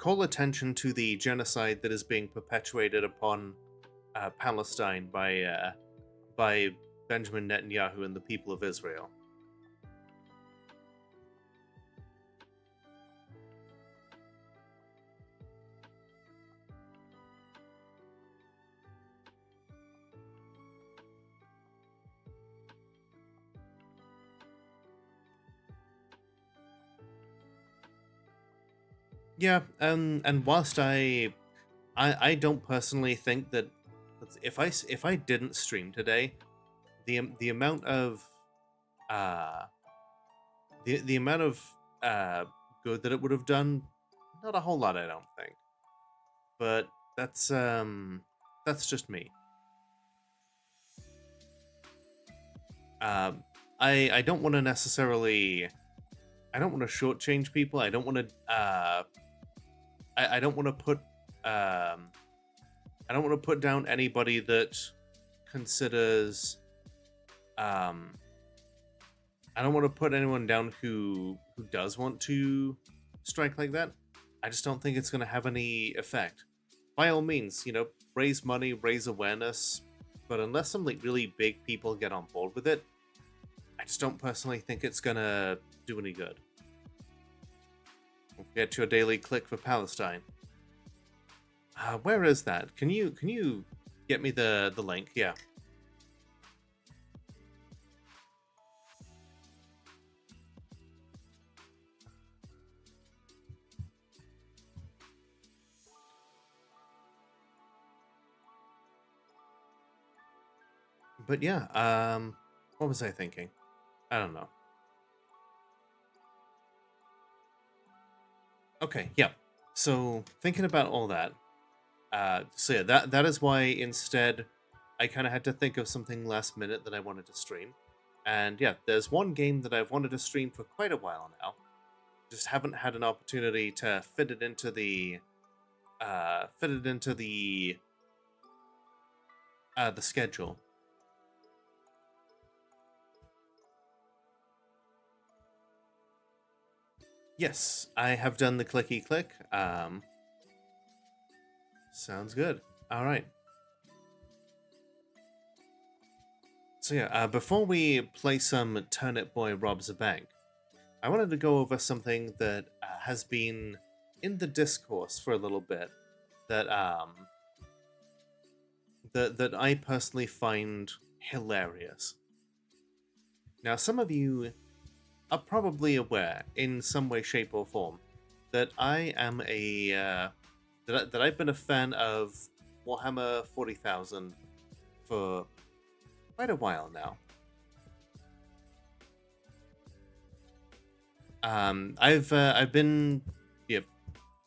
call attention to the genocide that is being perpetuated upon Palestine by Benjamin Netanyahu and the people of Israel. Yeah, and whilst I don't personally think that if I didn't stream today, the amount of uh the amount of good that it would have done, not a whole lot, I don't think. But that's just me. Um, I don't want to necessarily, I don't want to shortchange people. I don't want to I don't want to put I don't want to put down anybody that considers I don't want to put anyone down who does want to strike like that. I just don't think it's going to have any effect. By all means, raise money, raise awareness, but unless some like really big people get on board with it, I just don't personally think it's going to do any good. Don't forget your daily click for Palestine. Where is that? Can you get me the link? Yeah. But yeah, what was I thinking? I don't know. Okay, yeah. So thinking about all that, so yeah, that is why instead I kind of had to think of something last minute that I wanted to stream. And yeah, there's one game that I've wanted to stream for quite a while now. Just haven't had an opportunity to fit it into the the schedule. Yes, I have done the clicky click. Sounds good. All right. So yeah, before we play some Turnip Boy Robs a Bank, I wanted to go over something that has been in the discourse for a little bit that that I personally find hilarious. Now, some of you are probably aware, in some way, shape, or form, that I am that I've been a fan of Warhammer 40,000 for quite a while now. I've been, yeah,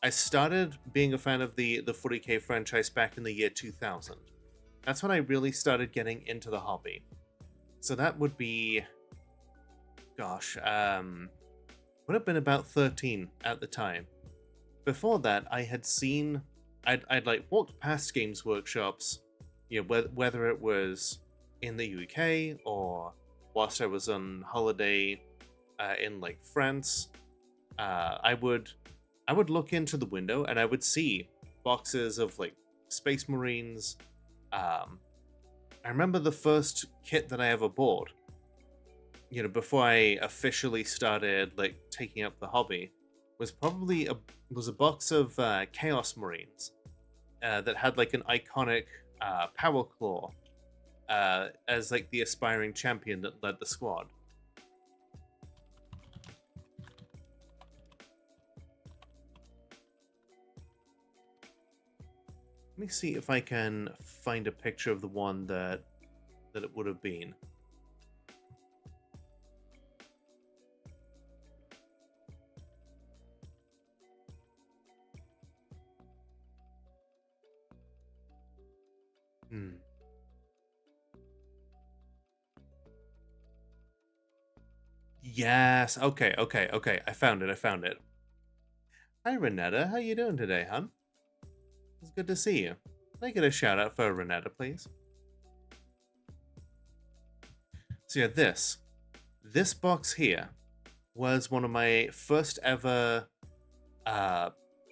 I started being a fan of the 40k franchise back in the year 2000. That's when I really started getting into the hobby. So that would be, gosh, would have been about 13 at the time. Before that, I had seen, I'd like walked past Games Workshops, whether it was in the UK or whilst I was on holiday in like France. I would look into the window and I would see boxes of like Space Marines. I remember the first kit that I ever bought, before I officially started like taking up the hobby, was probably a box of Chaos Marines that had like an iconic Power Claw as like the aspiring champion that led the squad. Let me see if I can find a picture of the one that it would have been. Yes. Okay. I found it. Hi, Renetta. How you doing today, hon? It's good to see you. Can I get a shout out for Renetta, please? So yeah, this box here was one of my first ever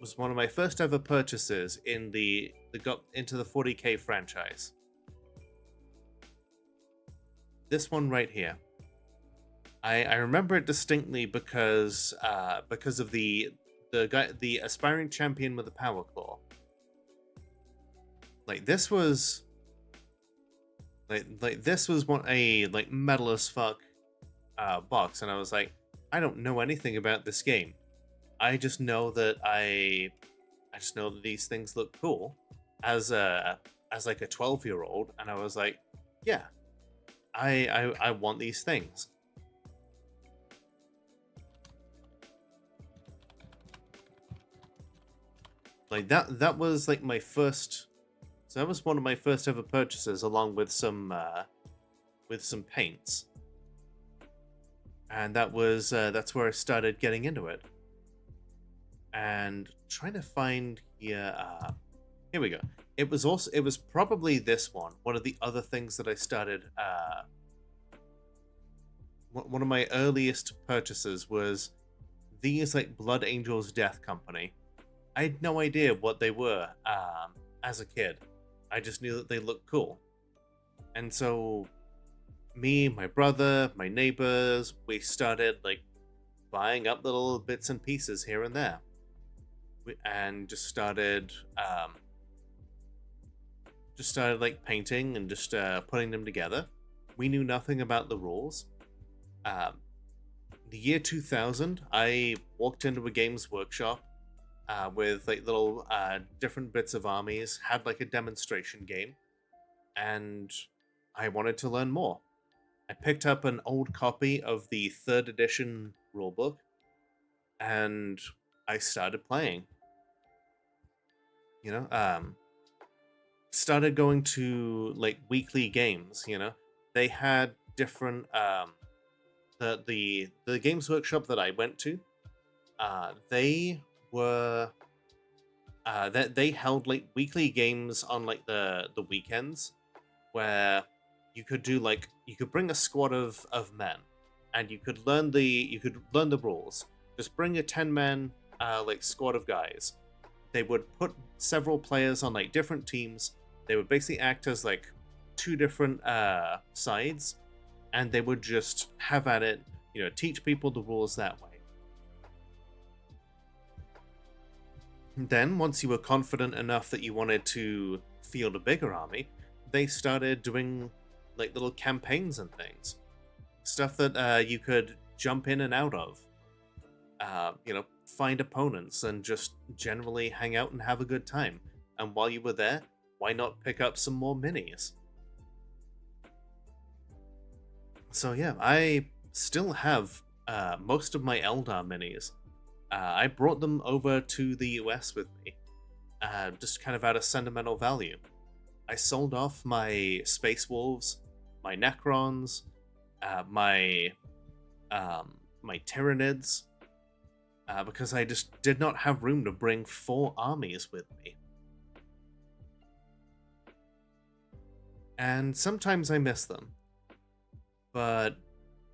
was one of my first ever purchases in got into the 40k franchise. This one right here. I remember it distinctly because of the aspiring champion with the power claw. Like this was this was one a like metal as fuck box, and I was like, I don't know anything about this game. I just know that I just know that these things look cool as like a 12-year-old, and I was like, yeah, I want these things. Like that was like my first. So that was one of my first ever purchases, along with some paints, and that's where I started getting into it. And trying to find here, here we go. It was probably this one of the other things that I started. One of my earliest purchases was these like Blood Angels Death Company. I had no idea what they were as a kid. I just knew that they looked cool. And so me, my brother, my neighbors, we started like buying up little bits and pieces here and there. And just started like painting and just putting them together. We knew nothing about the rules. The year 2000, I walked into a Games Workshop with like little different bits of armies, had like a demonstration game, and I wanted to learn more. I picked up an old copy of the 3rd edition rulebook, and I started playing. You know, started going to like weekly games. You know, they had different the Games Workshop that I went to. They were that they held like weekly games on like the weekends, where you could do like you could bring a squad of men, and you could learn the rules. Just bring a 10-man like squad of guys. They would put several players on like different teams. They would basically act as like 2 different sides, and they would just have at it, you know, teach people the rules that way. Then, once you were confident enough that you wanted to field a bigger army, they started doing like little campaigns and things. Stuff that you could jump in and out of. You know, find opponents and just generally hang out and have a good time. And while you were there, why not pick up some more minis? So yeah, I still have most of my Eldar minis. I brought them over to the US with me, just kind of out of sentimental value. I sold off my Space Wolves, my Necrons, my Tyranids, because I just did not have room to bring 4 armies with me. And sometimes I miss them, but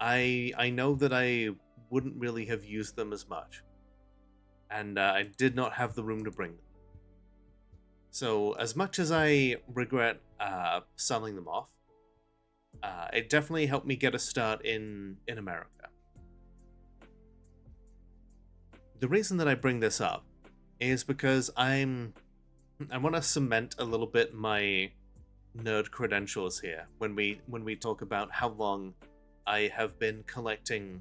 I know that I wouldn't really have used them as much, and I did not have the room to bring them. So as much as I regret selling them off, it definitely helped me get a start in America. The reason that I bring this up is because I want to cement a little bit my nerd credentials here when we talk about how long I have been collecting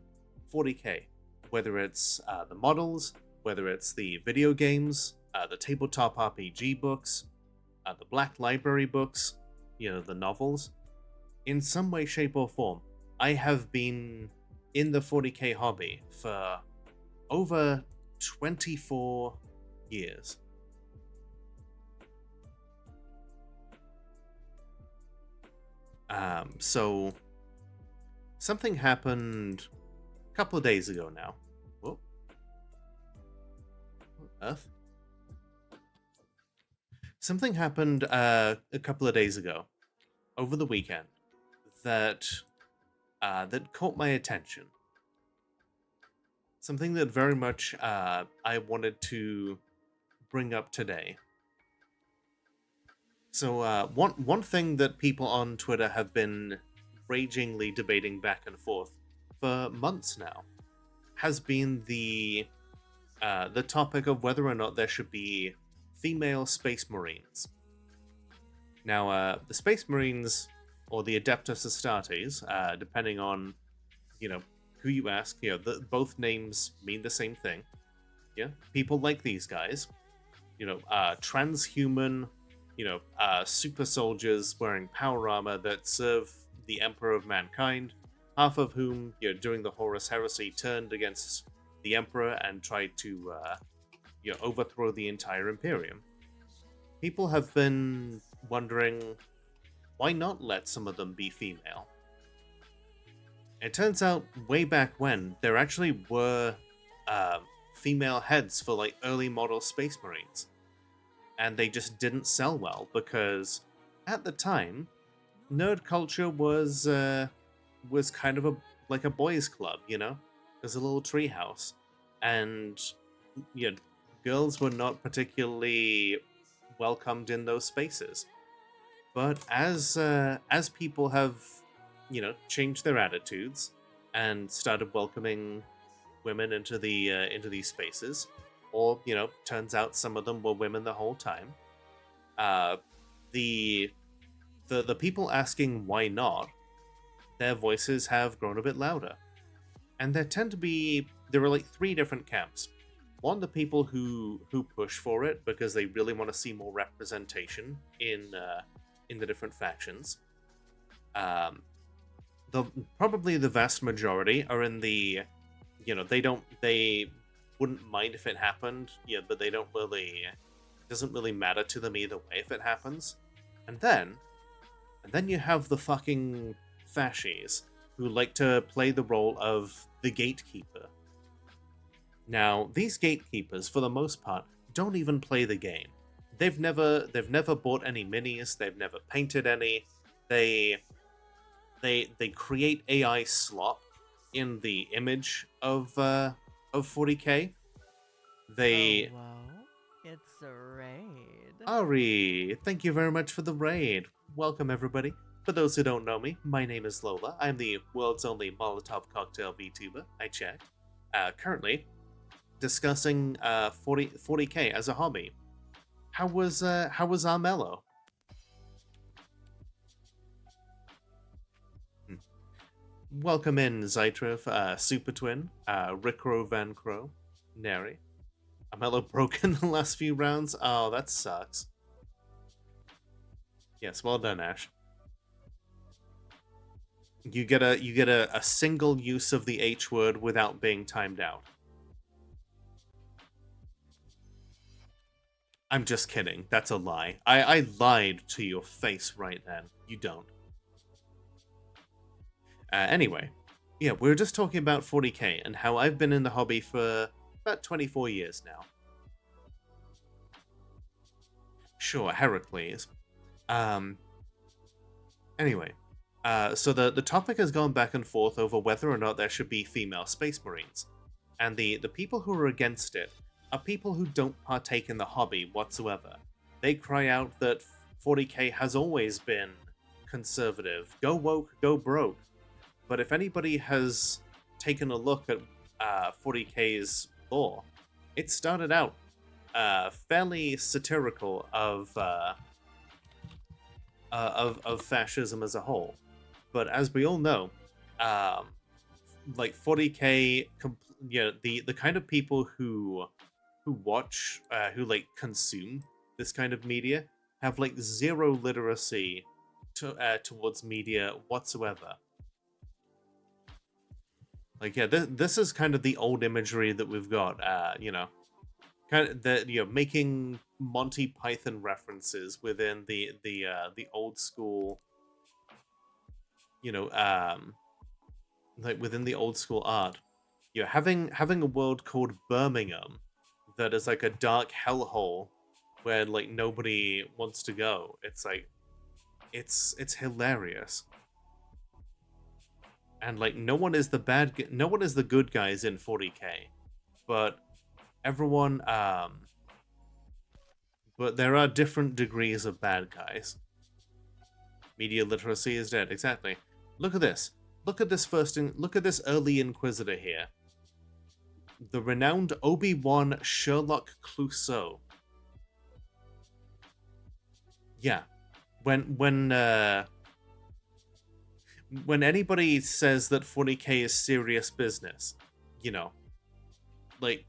40k, whether it's the models, whether it's the video games, the tabletop RPG books, the Black Library books, you know, the novels. In some way, shape, or form, I have been in the 40k hobby for over 24 years. So something happened a couple of days ago now. Whoa. Earth? Something happened a couple of days ago, over the weekend, that caught my attention. Something that very much I wanted to bring up today. So one thing that people on Twitter have been ragingly debating back and forth for months now has been the topic of whether or not there should be female space marines. Now, the space marines or the Adeptus Astartes, depending on who you ask, both names mean the same thing. Yeah, people like these guys, transhuman, super soldiers wearing power armor that serve the Emperor of Mankind, half of whom, during the Horus Heresy, turned against the Emperor and tried to, overthrow the entire Imperium. People have been wondering, why not let some of them be female? It turns out, way back when, there actually were female heads for like early model Space Marines, and they just didn't sell well because at the time, nerd culture was kind of like a boys' club, It was a little treehouse, and you know, girls were not particularly welcomed in those spaces. But as people have, changed their attitudes and started welcoming women into these spaces, or turns out some of them were women the whole time. Uh, the the people asking why not, their voices have grown a bit louder, and there are like three different camps. One, the people who push for it because they really want to see more representation in the different factions. Um, the Probably the vast majority are in the, they wouldn't mind if it happened, but they don't really, it doesn't really matter to them either way if it happens. And then you have the fucking fascies who like to play the role of the gatekeeper. Now, these gatekeepers, for the most part, don't even play the game. They've never bought any minis. They've never painted any. They create AI slop in the image of 40k. They Hello, it's a raid. Ari, thank you very much for the raid. Welcome everybody. For those who don't know me, my name is Lola. I'm the world's only Molotov cocktail VTuber. I checked. Currently discussing 40k as a hobby. How was Armello? Welcome in, Zytrif, Super Twin, Rickro Van Crow, Neri. Armello broke in the last few rounds. Oh, that sucks. Yes, well done, Ash. You get a single use of the H word without being timed out. I'm just kidding. That's a lie. I lied to your face right then. You don't. Anyway, yeah, we were just talking about 40k and how I've been in the hobby for about 24 years now. Sure, Heracles. Anyway, so the topic has gone back and forth over whether or not there should be female space marines, and the people who are against it are people who don't partake in the hobby whatsoever. They cry out that 40k has always been conservative, go woke, go broke. But if anybody has taken a look at 40k's lore, it started out fairly satirical of fascism as a whole. But as we all know, like 40k, the kind of people who watch, who like consume this kind of media, have like zero literacy towards media whatsoever. Like, yeah, this is kind of the old imagery that we've got. Kind of making Monty Python references within the old school, like within the old school art. Having a world called Birmingham that is like a dark hellhole where like nobody wants to go. It's like it's hilarious. And like no one is the good guys in 40k, but everyone But there are different degrees of bad guys. Media literacy is dead, exactly. Look at this. Look at this look at this early Inquisitor here. The renowned Obi-Wan Sherlock Clouseau. Yeah. When anybody says that 40k is serious business, you know, like,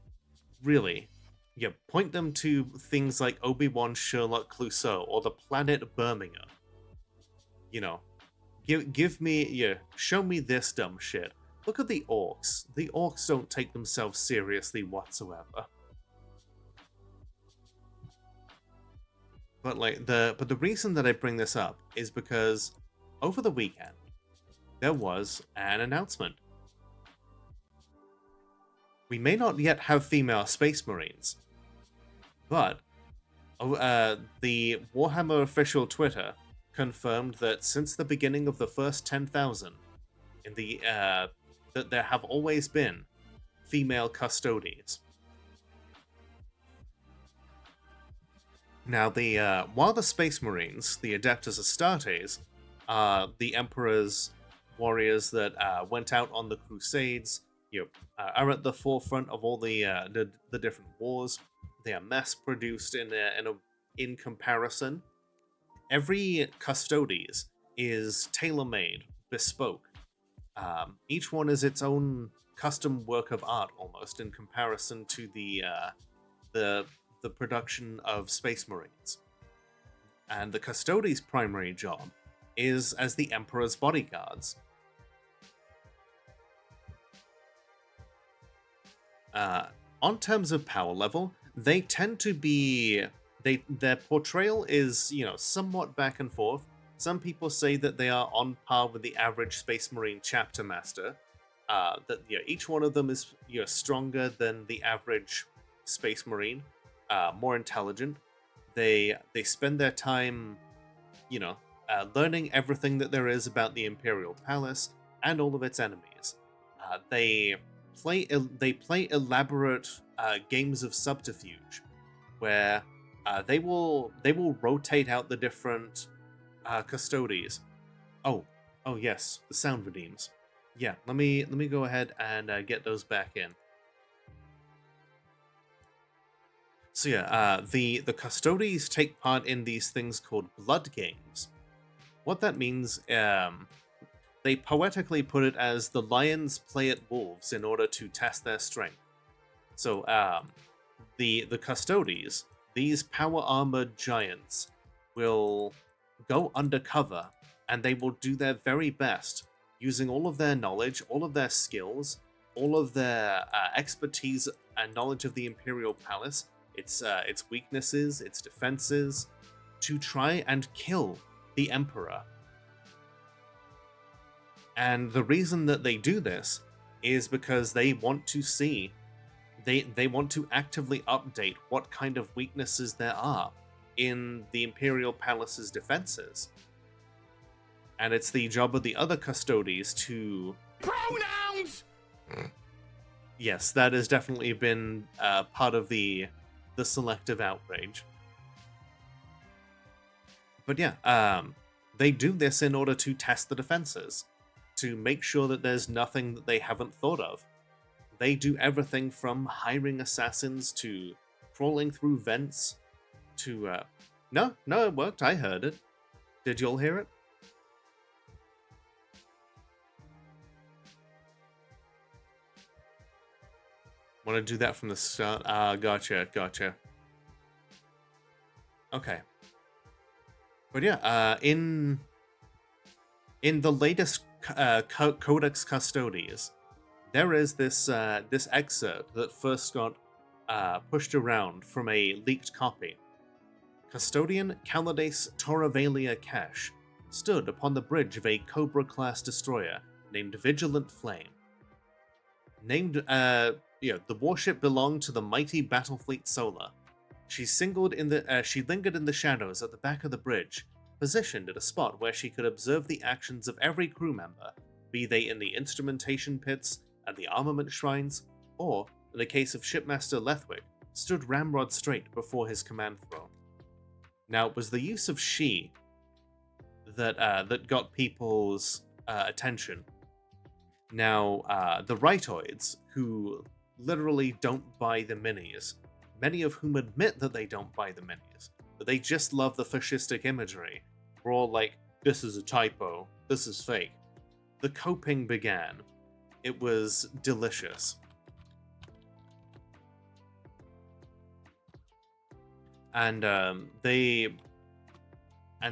really, yeah, point them to things like Obi-Wan Sherlock Clouseau or the planet Birmingham. You know, give me, yeah, show me this dumb shit. Look at the orcs. The orcs don't take themselves seriously whatsoever. But like the reason that I bring this up is because over the weekend there was an announcement. We may not yet have female space marines, but the Warhammer official Twitter confirmed that since the beginning of the first 10,000, in the that there have always been female Custodes. Now, while the Space Marines, the Adeptus Astartes, are the Emperor's warriors that went out on the Crusades, are at the forefront of all the different wars. They are mass-produced in comparison. Every Custodes is tailor-made, bespoke. Each one is its own custom work of art, almost, in comparison to the production of Space Marines. And the Custodes' primary job is as the Emperor's bodyguards. On terms of power level, they tend to be... Their portrayal is, somewhat back and forth. Some people say that they are on par with the average Space Marine chapter master. That each one of them is stronger than the average Space Marine, more intelligent. They spend their time, learning everything that there is about the Imperial Palace and all of its enemies. They play elaborate games of subterfuge, where they will rotate out the different Custodes. Oh yes, the sound redeems. Yeah, let me go ahead and get those back in. So yeah, the Custodes take part in these things called blood games. What that means, they poetically put it as the lions play at wolves in order to test their strength. So the Custodes, these power armored giants, will go undercover and they will do their very best using all of their knowledge, all of their skills, all of their expertise and knowledge of the Imperial Palace, its weaknesses, its defenses, to try and kill the Emperor. And the reason that they do this is because they want to see, they want to actively update what kind of weaknesses there are in the Imperial Palace's defenses. And it's the job of the other Custodes to... Pronouns! Yes, that has definitely been part of the selective outrage. But yeah, they do this in order to test the defenses, to make sure that there's nothing that they haven't thought of. They do everything from hiring assassins to crawling through vents to... No, it worked. I heard it. Did you all hear it? Want to do that from the start? Gotcha. Okay. But yeah, in the latest Codex Custodes, there is this excerpt that first got pushed around from a leaked copy. Custodian Calades Toravalia Cash stood upon the bridge of a Cobra-class destroyer named Vigilant Flame. The warship belonged to the mighty Battlefleet Solar. She lingered in the shadows at the back of the bridge, positioned at a spot where she could observe the actions of every crew member, be they in the instrumentation pits and the armament shrines, or, in the case of Shipmaster Lethwick, stood ramrod straight before his command throne. Now, it was the use of she that got people's attention. Now, the rightoids, who literally don't buy the minis, many of whom admit that they don't buy the minis, but they just love the fascistic imagery, were all like, this is a typo, this is fake. The coping began. It was delicious. And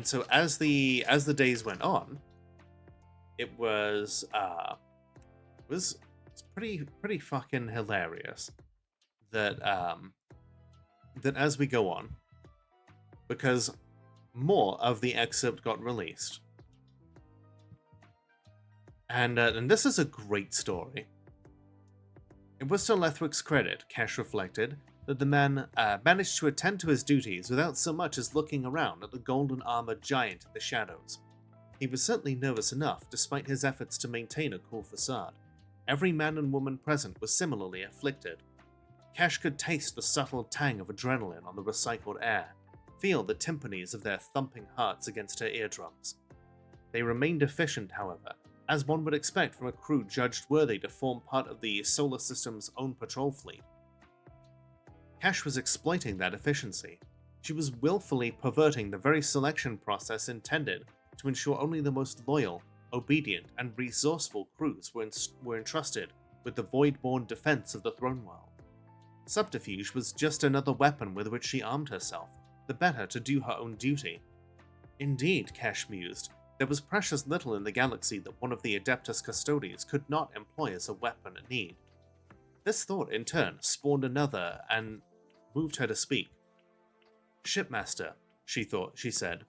so as the days went on, it was pretty fucking hilarious that that as we go on, because more of the excerpt got released, and this is a great story. It was to Lethwick's credit, Cash reflected, that the man managed to attend to his duties without so much as looking around at the golden-armored giant in the shadows. He was certainly nervous enough, despite his efforts to maintain a cool facade. Every man and woman present was similarly afflicted. Cash could taste the subtle tang of adrenaline on the recycled air, feel the timpanis of their thumping hearts against her eardrums. They remained efficient, however, as one would expect from a crew judged worthy to form part of the solar system's own patrol fleet. Cash was exploiting that efficiency. She was willfully perverting the very selection process intended to ensure only the most loyal, obedient, and resourceful crews were entrusted with the void-born defense of the throne world. Subterfuge was just another weapon with which she armed herself, the better to do her own duty. Indeed, Cash mused, there was precious little in the galaxy that one of the Adeptus Custodes could not employ as a weapon at need. This thought, in turn, spawned another and moved her to speak. Shipmaster, she said.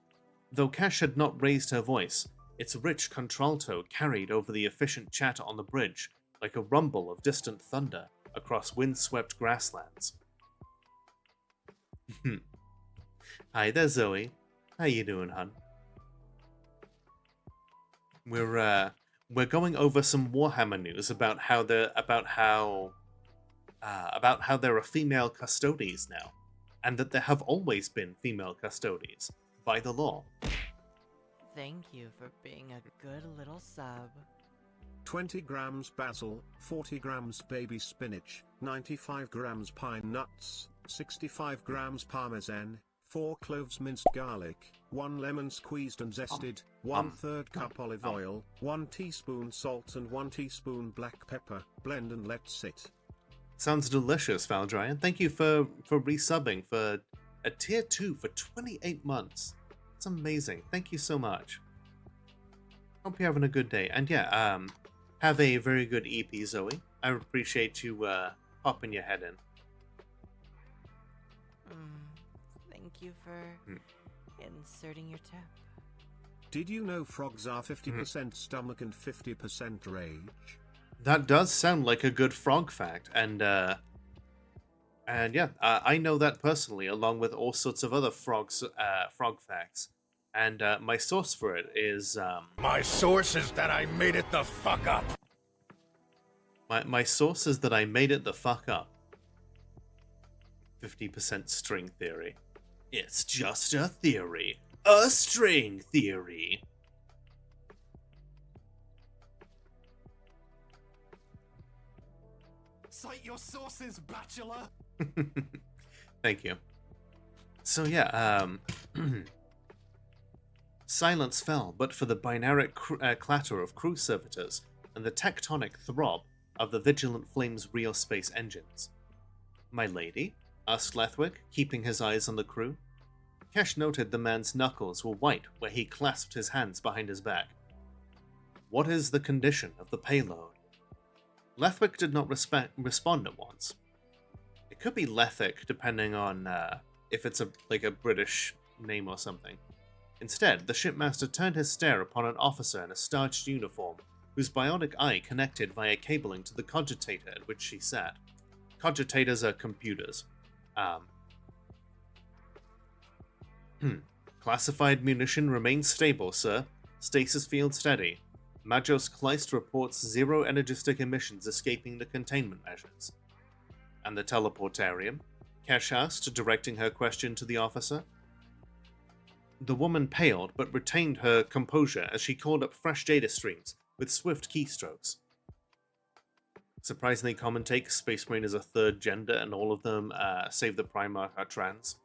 Though Cash had not raised her voice, its rich contralto carried over the efficient chatter on the bridge like a rumble of distant thunder across windswept grasslands. Hi there, Zoe. How you doing, hun? We're going over some Warhammer news about how there are female Custodes now, and that there have always been female Custodes by the law. Thank you for being a good little sub. 20 grams basil, 40 grams baby spinach, 95 grams pine nuts, 65 grams parmesan, 4 cloves minced garlic, 1 lemon squeezed and zested, 1/3 cup olive oil, 1 teaspoon salt and 1 teaspoon black pepper. Blend and let sit. Sounds delicious, Valdrian. Thank you for resubbing for a tier 2 for 28 months. It's amazing. Thank you so much. Hope you're having a good day. And yeah, have a very good EP, Zoe. I appreciate you popping your head in. Thank you for inserting your tip. Did you know frogs are 50% stomach and 50% rage? That does sound like a good frog fact, and yeah, I know that personally, along with all sorts of other frog facts. And my source for it is My source is that I made it the fuck up. My source is that I made it the fuck up. 50% string theory. It's just a theory. A string theory. Cite your sources, bachelor. Thank you. So yeah, silence fell, but for the binaric clatter of crew servitors and the tectonic throb of the vigilant flame's real space engines. My lady? Asked Lethwick, keeping his eyes on the crew. Cash noted the man's knuckles were white where he clasped his hands behind his back. What is the condition of the payload? Lethwick did not respond at once. It could be Lethic, depending on if it's a British name or something. Instead, the shipmaster turned his stare upon an officer in a starched uniform, whose bionic eye connected via cabling to the cogitator at which she sat. Cogitators are computers. Classified munition remains stable, sir. Stasis field steady. Majos Kleist reports 0 energistic emissions escaping the containment measures. And the teleportarium? Cash asked, directing her question to the officer. The woman paled but retained her composure as she called up fresh data streams with swift keystrokes. Surprisingly common take, Space Marine is a third gender and all of them, save the Primarch, are trans.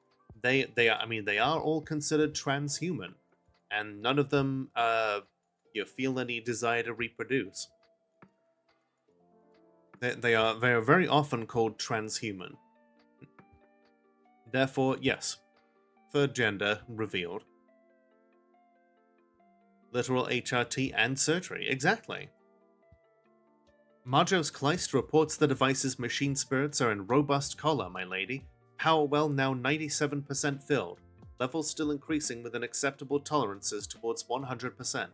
They are all considered transhuman, and none of them feel any desire to reproduce. They are very often called transhuman. Therefore, yes, third gender revealed. Literal HRT and surgery, exactly. Marjos Kleist reports the device's machine spirits are in robust color, my lady. Power well now 97% filled. Levels still increasing within acceptable tolerances towards 100%.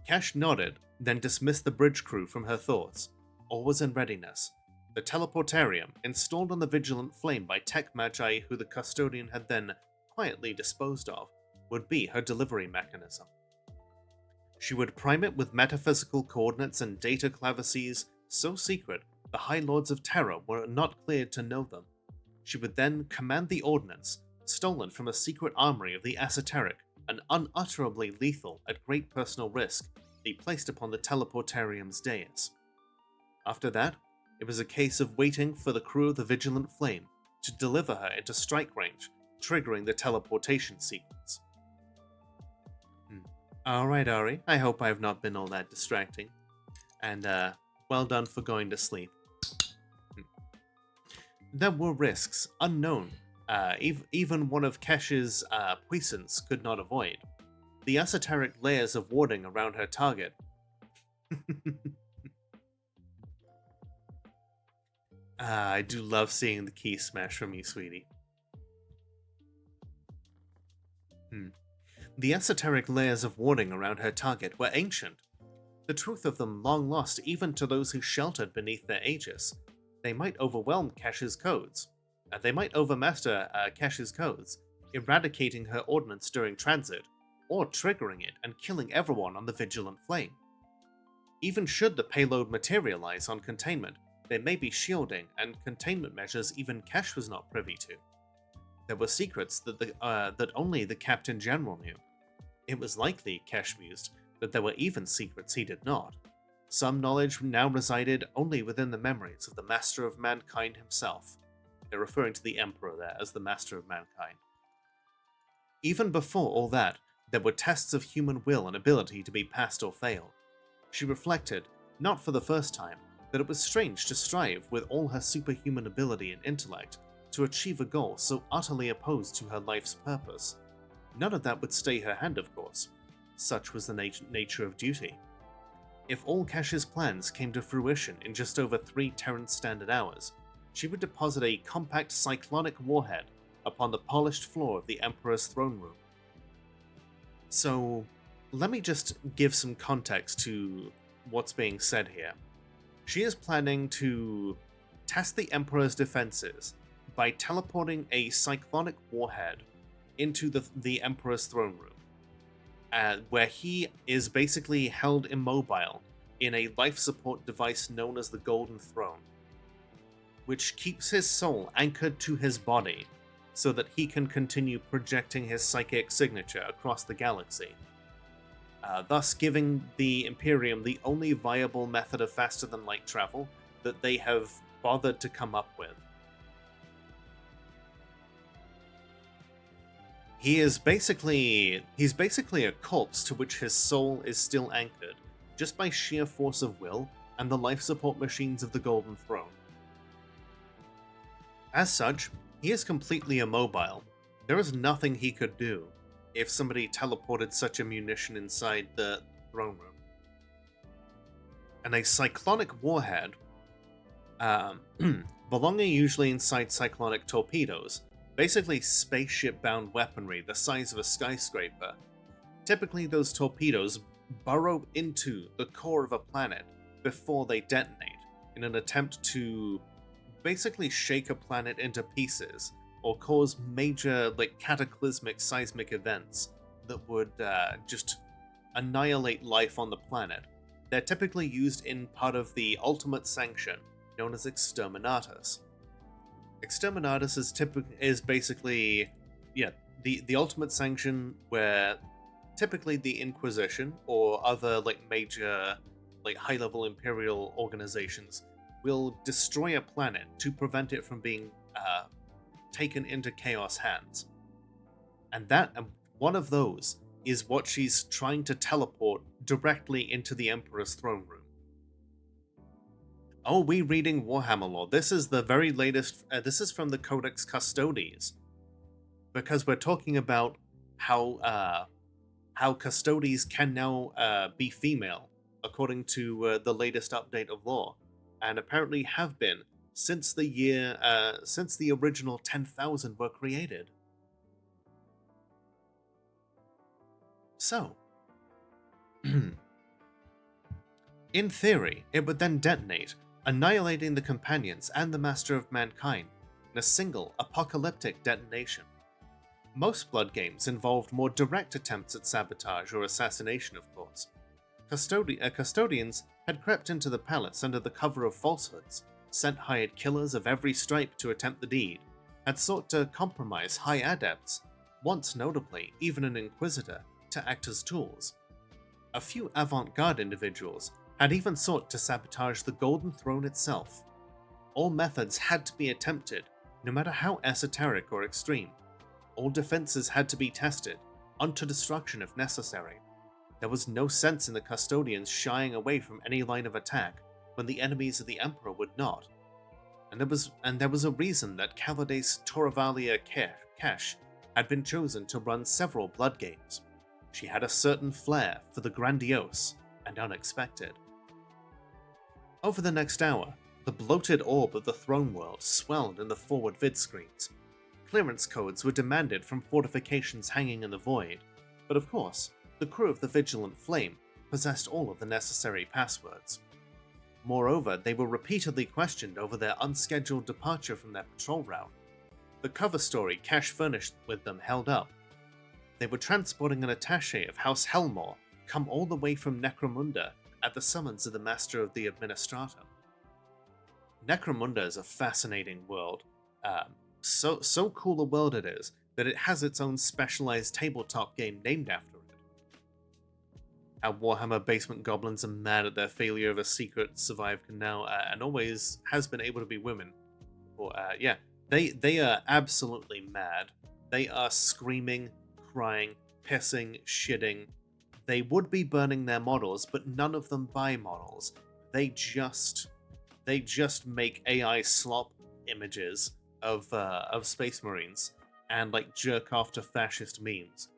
Cash nodded, then dismissed the bridge crew from her thoughts. All was in readiness. The teleportarium, installed on the Vigilant Flame by tech magi who the custodian had then quietly disposed of, would be her delivery mechanism. She would prime it with metaphysical coordinates and data clavices so secret the High Lords of Terror were not cleared to know them. She would then command the ordnance, stolen from a secret armory of the esoteric and unutterably lethal at great personal risk, be placed upon the teleportarium's dais. After that, it was a case of waiting for the crew of the Vigilant Flame to deliver her into strike range, triggering the teleportation sequence. Alright, Ari, I hope I have not been all that distracting. And, well done for going to sleep. There were risks, unknown, even one of Kesh's puissance could not avoid. The esoteric layers of warding around her target. I do love seeing the key smash from you, sweetie. The esoteric layers of warding around her target were ancient, the truth of them long lost even to those who sheltered beneath their aegis. They might overwhelm Kesh's codes. They might overmaster Kesh's codes, eradicating her ordnance during transit, or triggering it and killing everyone on the Vigilant Flame. Even should the payload materialize on containment, there may be shielding and containment measures even Kesh was not privy to. There were secrets that only the Captain General knew. It was likely, Kesh mused, that there were even secrets he did not. Some knowledge now resided only within the memories of the Master of Mankind himself. They're referring to the Emperor there as the Master of Mankind. Even before all that, there were tests of human will and ability to be passed or failed. She reflected, not for the first time, that it was strange to strive with all her superhuman ability and intellect to achieve a goal so utterly opposed to her life's purpose. None of that would stay her hand, of course. Such was the nature of duty. If all Kesh's plans came to fruition in just over 3 Terran Standard Hours, she would deposit a compact cyclonic warhead upon the polished floor of the Emperor's throne room. So, let me just give some context to what's being said here. She is planning to test the Emperor's defenses by teleporting a cyclonic warhead into the Emperor's throne room, where he is basically held immobile in a life support device known as the Golden Throne, which keeps his soul anchored to his body so that he can continue projecting his psychic signature across the galaxy, thus giving the Imperium the only viable method of faster-than-light travel that they have bothered to come up with. He's basically a corpse to which his soul is still anchored, just by sheer force of will and the life support machines of the Golden Throne. As such, he is completely immobile. There is nothing he could do if somebody teleported such a munition inside the throne room. And a cyclonic warhead, belonging usually inside cyclonic torpedoes, basically spaceship-bound weaponry the size of a skyscraper. Typically, those torpedoes burrow into the core of a planet before they detonate, in an attempt to basically shake a planet into pieces, or cause major, cataclysmic seismic events that would just annihilate life on the planet. They're typically used in part of the ultimate sanction, known as Exterminatus. Exterminatus is basically, the the ultimate sanction where typically the Inquisition or other like major like high-level imperial organizations will destroy a planet to prevent it from being taken into Chaos hands. And one of those is what she's trying to teleport directly into the Emperor's throne room. Oh, we reading Warhammer lore. This is the very latest. This is from the Codex Custodes, because we're talking about how Custodes can now be female, according to the latest update of lore, and apparently have been since the original 10,000 were created. So, in theory, it would then detonate, annihilating the companions and the master of mankind in a single apocalyptic detonation. Most Blood games involved more direct attempts at sabotage or assassination, of course. Custodians had crept into the palace under the cover of falsehoods, sent hired killers of every stripe to attempt the deed, had sought to compromise high adepts, once notably even an inquisitor, to act as tools. A few avant-garde individuals had even sought to sabotage the Golden Throne itself. All methods had to be attempted, no matter how esoteric or extreme. All defenses had to be tested, unto destruction if necessary. There was no sense in the Custodians shying away from any line of attack when the enemies of the Emperor would not. And there was a reason that Calades Toravalia Kesh had been chosen to run several Blood games. She had a certain flair for the grandiose and unexpected. Over the next hour, the bloated orb of the throne world swelled in the forward vid screens. Clearance codes were demanded from fortifications hanging in the void, but of course, the crew of the Vigilant Flame possessed all of the necessary passwords. Moreover, they were repeatedly questioned over their unscheduled departure from their patrol route. The cover story Cash furnished with them held up. They were transporting an attaché of House Helmore, come all the way from Necromunda at the summons of the Master of the Administratum. Necromunda is a fascinating world. So cool a world it is that it has its own specialized tabletop game named after it. How Warhammer Basement Goblins are mad at their failure of a secret survived now and always has been able to be women. Or they are absolutely mad. They are screaming, crying, pissing, shitting. They would be burning their models, but none of them buy models. They just make AI slop images of Space Marines and like jerk off to fascist memes.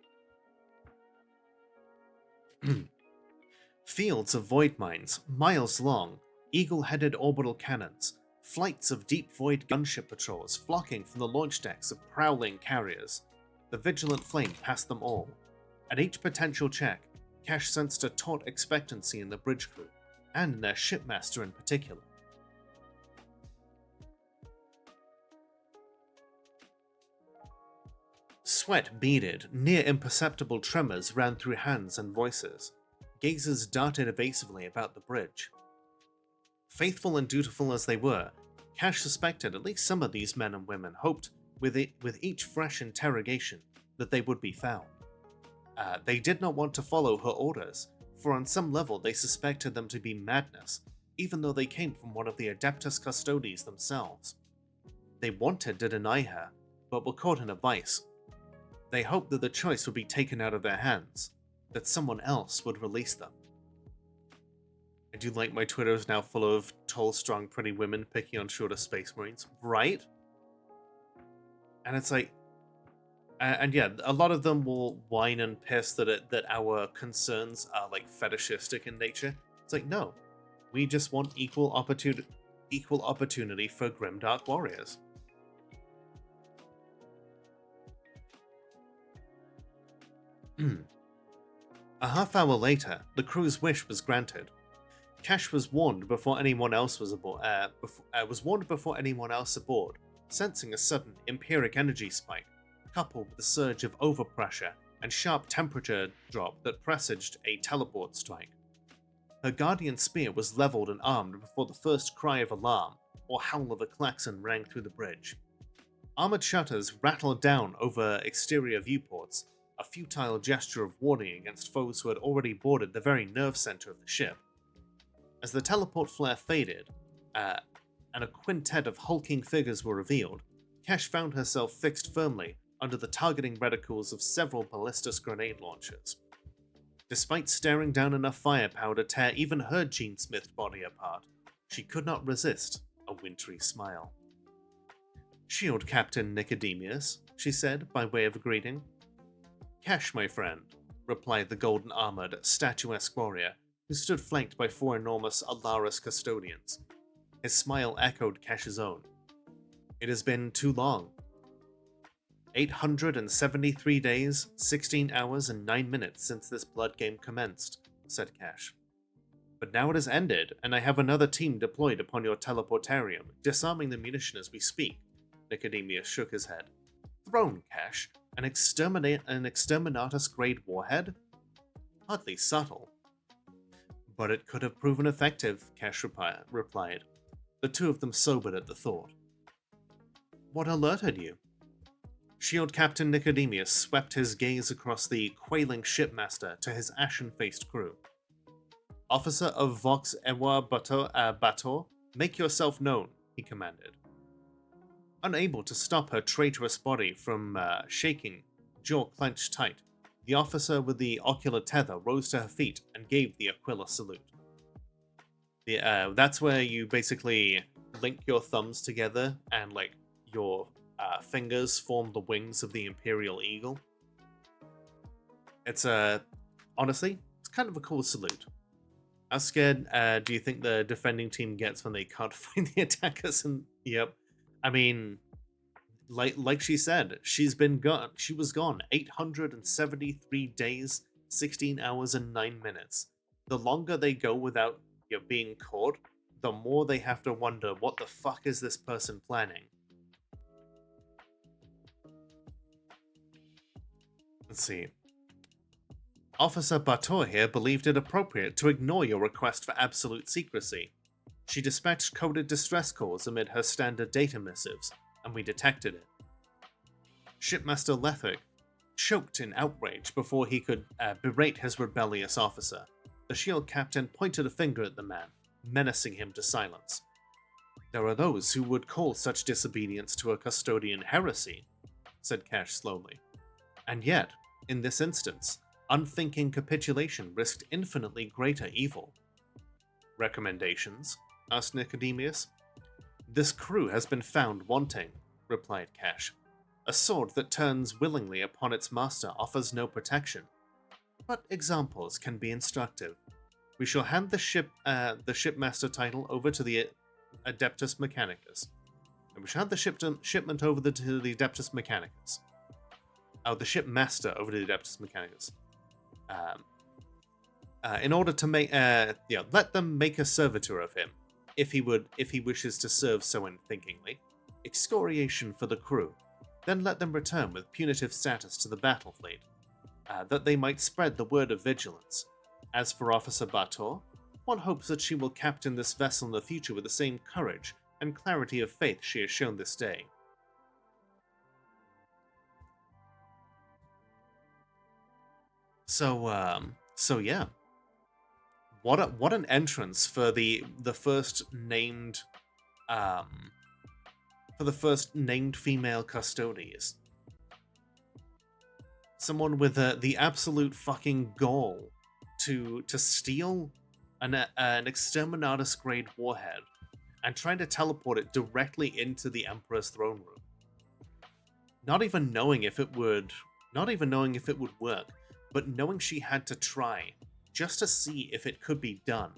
Fields of void mines, miles long, eagle-headed orbital cannons, flights of deep void gunship patrols flocking from the launch decks of prowling carriers. The Vigilant Flame passed them all. At each potential check, Cash sensed a taut expectancy in the bridge crew, and in their shipmaster in particular. Sweat beaded, near imperceptible tremors ran through hands and voices. Gazers darted evasively about the bridge. Faithful and dutiful as they were, Cash suspected at least some of these men and women hoped, with each fresh interrogation, that they would be found. They did not want to follow her orders, for on some level they suspected them to be madness, even though they came from one of the Adeptus Custodes themselves. They wanted to deny her, but were caught in a vice. They hoped that the choice would be taken out of their hands, that someone else would release them. I do like my Twitter is now full of tall, strong, pretty women picking on shorter Space Marines, right? And it's like, and yeah, a lot of them will whine and piss that our concerns are like fetishistic in nature. It's like, no, we just want equal opportunity for grimdark warriors. A half hour later, the crew's wish was granted. Cash was warned before anyone else was aboard. Sensing a sudden empiric energy spike, coupled with a surge of overpressure and sharp temperature drop that presaged a teleport strike. Her guardian spear was leveled and armed before the first cry of alarm or howl of a klaxon rang through the bridge. Armored shutters rattled down over exterior viewports, a futile gesture of warning against foes who had already boarded the very nerve center of the ship. As the teleport flare faded, and a quintet of hulking figures were revealed, Kesh found herself fixed firmly under the targeting reticles of several ballistus grenade launchers. Despite staring down enough firepower to tear even her gene-smithed body apart, she could not resist a wintry smile. "Shield Captain Nicodemus," she said by way of greeting. "Kesh, my friend," replied the golden-armored, statuesque warrior, who stood flanked by 4 enormous Alaris custodians. His smile echoed Kesh's own. "It has been too long. 873 days, 16 hours, and 9 minutes since this blood game commenced," said Kesh. "But now it has ended, and I have another team deployed upon your teleportarium, disarming the munition as we speak." Nicodemus shook his head. "Thrown, Kesh? An exterminatus-grade warhead? Hardly subtle." "But it could have proven effective," Kesh replied. The two of them sobered at the thought. "What alerted you?" Shield Captain Nicodemus swept his gaze across the quailing shipmaster to his ashen-faced crew. "Officer of Vox Ewa Bator, make yourself known," he commanded. Unable to stop her traitorous body from shaking, jaw clenched tight, the officer with the ocular tether rose to her feet and gave the Aquila salute. That's where you basically link your thumbs together and like your fingers form the wings of the Imperial Eagle. It's honestly, it's kind of a cool salute. How scared do you think the defending team gets when they can't find the attackers? And yep, I mean, like she said, she was gone 873 days, 16 hours, and 9 minutes. The longer they go without being caught, the more they have to wonder, what the fuck is this person planning? Let's see. Officer Bator here believed it appropriate to ignore your request for absolute secrecy. She dispatched coded distress calls amid her standard data missives, and we detected it. Shipmaster Lethwick choked in outrage before he could berate his rebellious officer. The shield captain pointed a finger at the man, menacing him to silence. "There are those who would call such disobedience to a custodian heresy," said Kesh slowly. "And yet, in this instance, unthinking capitulation risked infinitely greater evil." "Recommendations?" asked Nicodemus. "This crew has been found wanting," replied Kesh. "A sword that turns willingly upon its master offers no protection. But examples can be instructive. We shall hand the shipmaster title over to the Adeptus Mechanicus. And we shall hand the shipment over to the Adeptus Mechanicus. Oh, the shipmaster over to the Adeptus Mechanicus. In order to make, let them make a servitor of him, if he wishes to serve so unthinkingly. Excoriation for the crew. Then let them return with punitive status to the battle fleet, that they might spread the word of vigilance. As for Officer Bator, one hopes that she will captain this vessel in the future with the same courage and clarity of faith she has shown this day." So yeah. What an entrance for the first named female Custodes. Someone with the absolute fucking gall to steal an exterminatus grade warhead and trying to teleport it directly into the Emperor's throne room. Not even knowing if it would work, but knowing she had to try just to see if it could be done,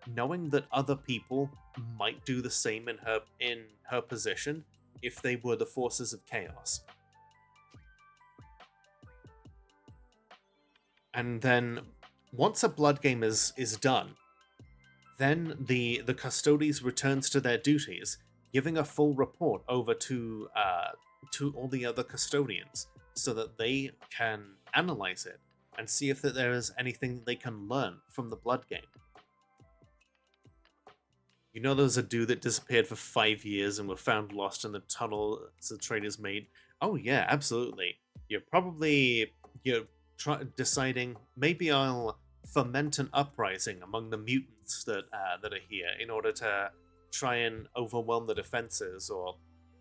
knowing that other people might do the same in her position if they were the forces of chaos. And then once a blood game is done, then the Custodes returns to their duties, giving a full report over to all the other custodians so that they can analyze it and see if there is anything they can learn from the blood game. You know, there was a dude that disappeared for 5 years and were found lost in the tunnel the traders made. Oh yeah, absolutely. You're probably deciding maybe I'll foment an uprising among the mutants that are here in order to try and overwhelm the defenses, or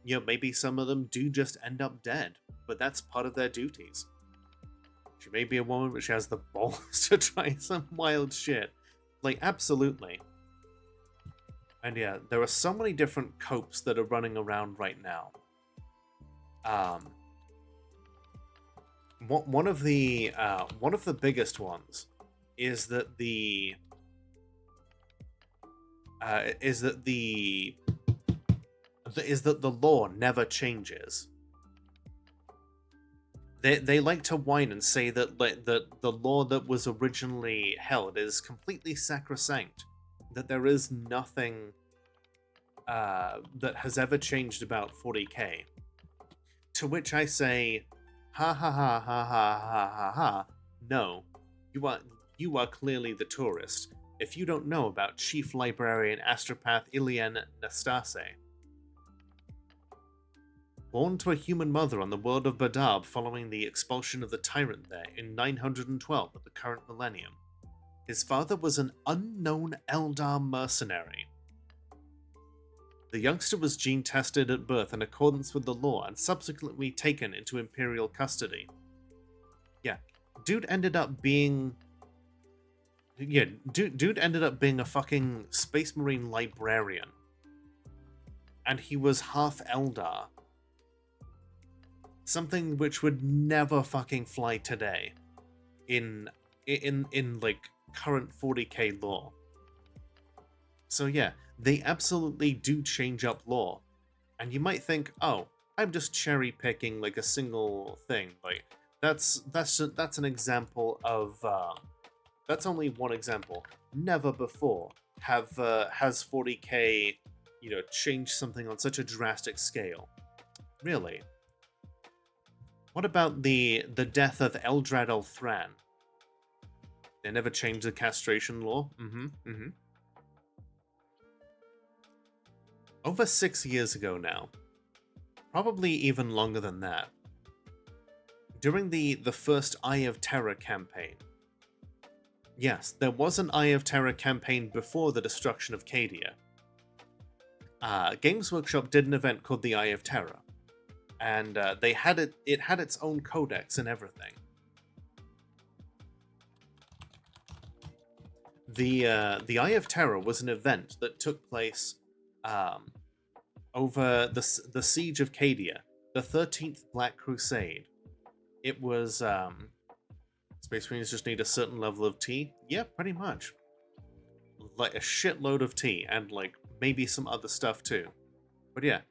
maybe some of them do just end up dead, but that's part of their duties. She may be a woman, but she has the balls to try some wild shit. Like, absolutely. And yeah, there are so many different copes that are running around right now. One of the biggest ones is that the law never changes. They like to whine and say that the law that was originally held is completely sacrosanct, that there is nothing that has ever changed about 40k. To which I say, ha ha ha ha ha ha ha ha. No, you are clearly the tourist if you don't know about Chief Librarian Astropath Ilian Nastase. Born to a human mother on the world of Badab following the expulsion of the tyrant there in 912 of the current millennium, his father was an unknown Eldar mercenary. The youngster was gene-tested at birth in accordance with the law and subsequently taken into Imperial custody. Yeah, dude ended up being a fucking Space Marine librarian. And he was half Eldar. Something which would never fucking fly today in like current 40k lore. So yeah, they absolutely do change up lore. And you might think, oh, I'm just cherry picking like a single thing. Like that's an example of that's only one example. Never before has 40k changed something on such a drastic scale. Really. What about the death of Eldrad Elthran? They never changed the castration law. Over 6 years ago now. Probably even longer than that. During the first Eye of Terror campaign. Yes, there was an Eye of Terror campaign before the destruction of Cadia. Games Workshop did an event called the Eye of Terror. And they had it had its own codex and everything. The Eye of Terror was an event that took place over the Siege of Cadia, the 13th Black Crusade. It was Space Marines just need a certain level of tea? Yeah, pretty much. Like a shitload of tea and like maybe some other stuff too. But yeah,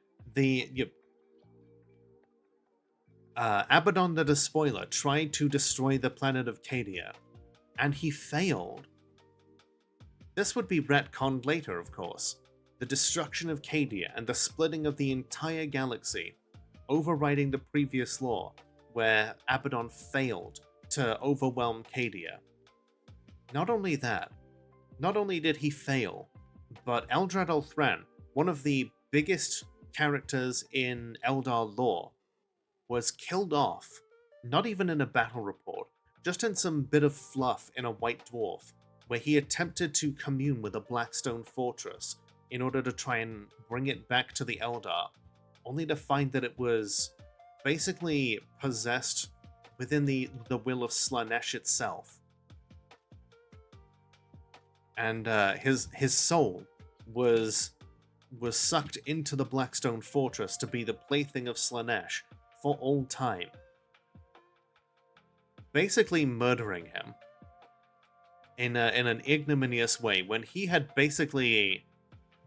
Abaddon the Despoiler tried to destroy the planet of Cadia, and he failed. This would be retconned later, of course. The destruction of Cadia and the splitting of the entire galaxy, overriding the previous law, where Abaddon failed to overwhelm Cadia. Not only that, not only did he fail, but Eldrad Elthran, one of the biggest characters in Eldar lore, was killed off, not even in a battle report, just in some bit of fluff in a White Dwarf, where he attempted to commune with a Blackstone fortress in order to try and bring it back to the Eldar, only to find that it was basically possessed within the will of Slaanesh itself. And his soul was sucked into the Blackstone fortress to be the plaything of Slaanesh for all time, basically murdering him in an ignominious way when he had basically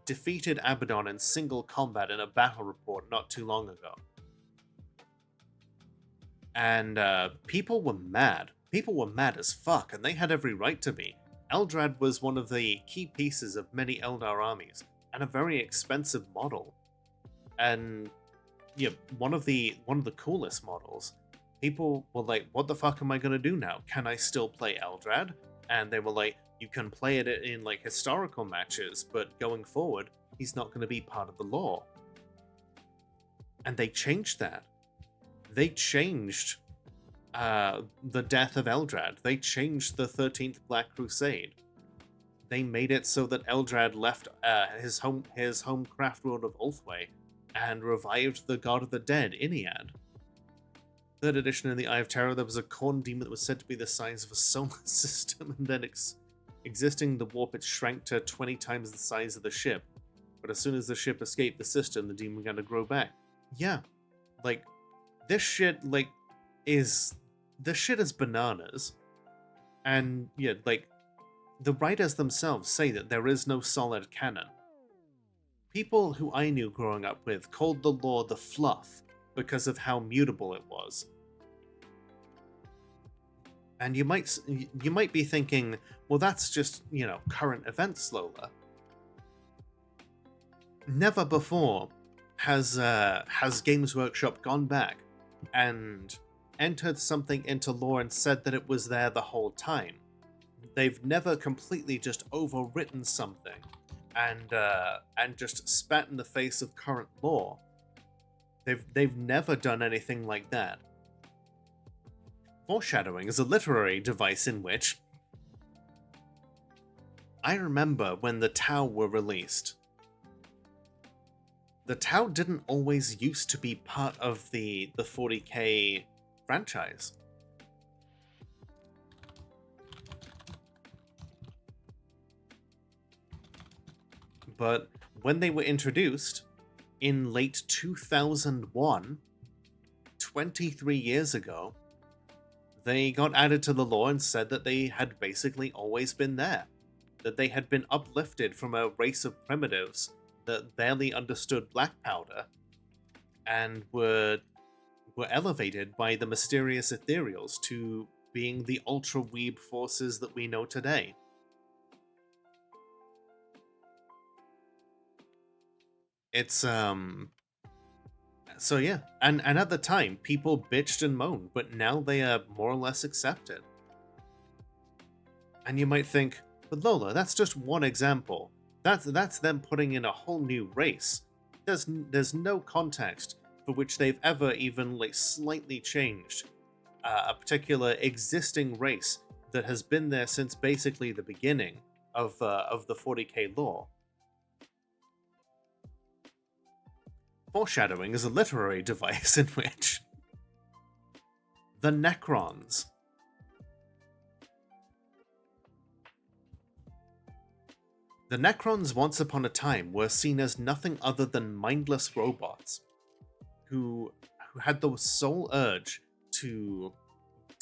defeated Abaddon in single combat in a battle report not too long ago. And people were mad. People were mad as fuck, and they had every right to be. Eldrad was one of the key pieces of many Eldar armies, and a very expensive model. And yeah, one of the coolest models. People were like, what the fuck am I gonna do now? Can I still play Eldrad? and they were like, you can play it in like historical matches, but going forward, he's not going to be part of the lore. And they changed that. They changed the death of Eldrad. They changed the 13th Black Crusade. They made it so that Eldrad left his home craft world of Ulthwé and revived the god of the dead, Iniad. Third edition in the Eye of Terror, there was a corn demon that was said to be the size of a solar system, and then existing the warp, it shrank to 20 times the size of the ship. But as soon as the ship escaped the system, the demon began to grow back. Yeah, like, this shit is bananas. And yeah, like, the writers themselves say that there is no solid canon. People who I knew growing up with called the lore the fluff because of how mutable it was. And you might be thinking, well, that's just, current events, Lola. Never before has Games Workshop gone back and entered something into lore and said that it was there the whole time. They've never completely just overwritten something and just spat in the face of current lore. They've never done anything like that. Foreshadowing is a literary device in which I remember when the Tau were released. The Tau didn't always used to be part of the 40k franchise. But when they were introduced in late 2001, 23 years ago, they got added to the lore and said that they had basically always been there. That they had been uplifted from a race of primitives that barely understood black powder and were elevated by the mysterious ethereals to being the ultra-weeb forces that we know today. It's, so yeah, and at the time, people bitched and moaned, but now they are more or less accepted. And you might think, but Lola, that's just one example. That's them putting in a whole new race. There's no context for which they've ever even slightly changed a particular existing race that has been there since basically the beginning of the 40k lore. Foreshadowing is a literary device in which the Necrons. The Necrons once upon a time were seen as nothing other than mindless robots who had the sole urge to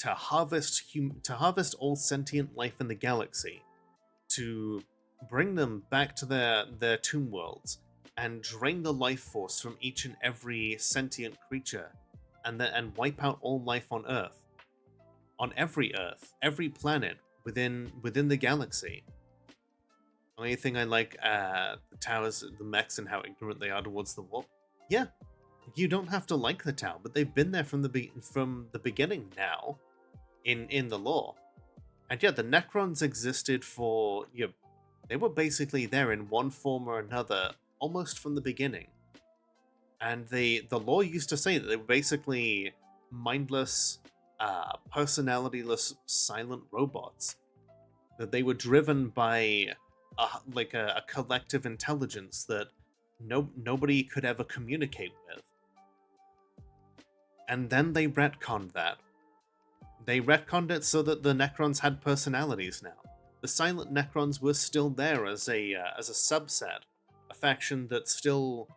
harvest all sentient life in the galaxy, to bring them back to their tomb worlds and drain the life force from each and every sentient creature, and wipe out all life on Earth. On every Earth, every planet within the galaxy. Only thing I like the towers, the mechs, and how ignorant they are towards the warp. Yeah, you don't have to like the Tau, but they've been there from the beginning now, in the lore. And yeah, the Necrons existed for they were basically there in one form or another almost from the beginning. And the lore used to say that they were basically mindless, personalityless, silent robots. That they were driven by a collective intelligence that nobody could ever communicate with. And then they retconned that. They retconned it so that the Necrons had personalities now. The silent Necrons were still there as a subset, a faction that still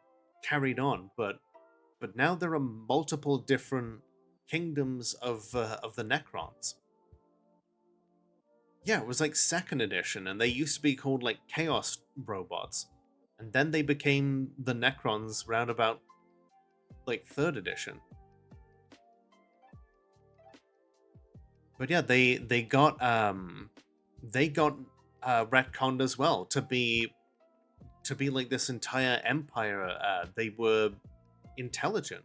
carried on, but now there are multiple different kingdoms of the Necrons. Yeah, it was like 2nd edition, and they used to be called Chaos robots, and then they became the Necrons round about 3rd edition. But yeah, they got retconned as well to be like this entire empire. They were intelligent.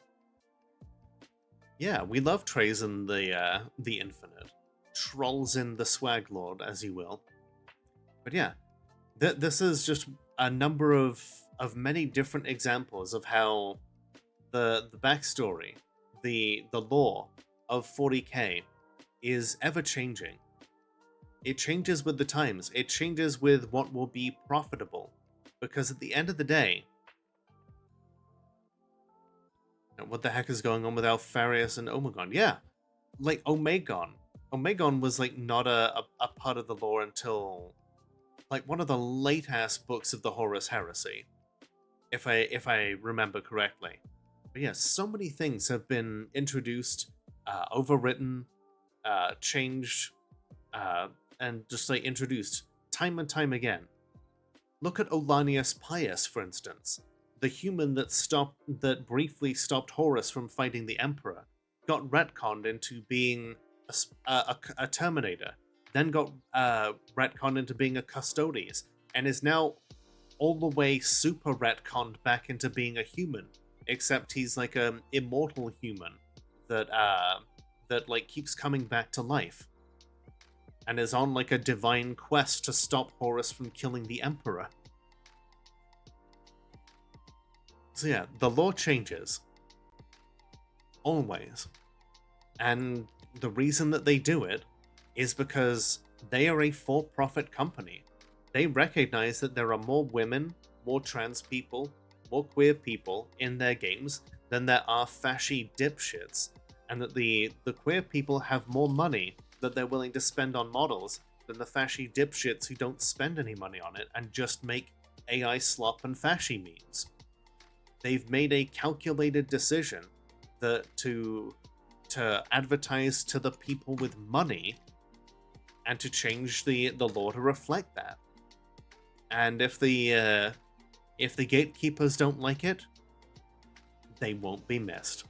Yeah, we love Trazyn the Infinite. trolls in the swag lord, as you will. But yeah, this is just a number of many different examples of how the backstory, the lore of 40k is ever changing. It changes with the times. It changes with what will be profitable. Because at the end of the day, what the heck is going on with Alfarius and Omegon? Yeah, like Omegon. Omegon was like not a part of the lore until like one of the late-ass books of the Horus Heresy, if I remember correctly. But yeah, so many things have been introduced, overwritten, changed, and just like introduced time and time again. Look at Olanius Pius, for instance, the human that briefly stopped Horus from fighting the Emperor, got retconned into being a Terminator, then got retconned into being a Custodes, and is now all the way super retconned back into being a human, except he's like an immortal human that like keeps coming back to life and is on like a divine quest to stop Horus from killing the Emperor. So yeah, the lore changes. Always. And the reason that they do it is because they are a for-profit company. They recognize that there are more women, more trans people, more queer people in their games than there are fashy dipshits, and that the queer people have more money that they're willing to spend on models than the fashy dipshits who don't spend any money on it and just make AI slop and fashy memes. They've made a calculated decision that to advertise to the people with money and to change the law to reflect that. And if the gatekeepers don't like it, they won't be missed.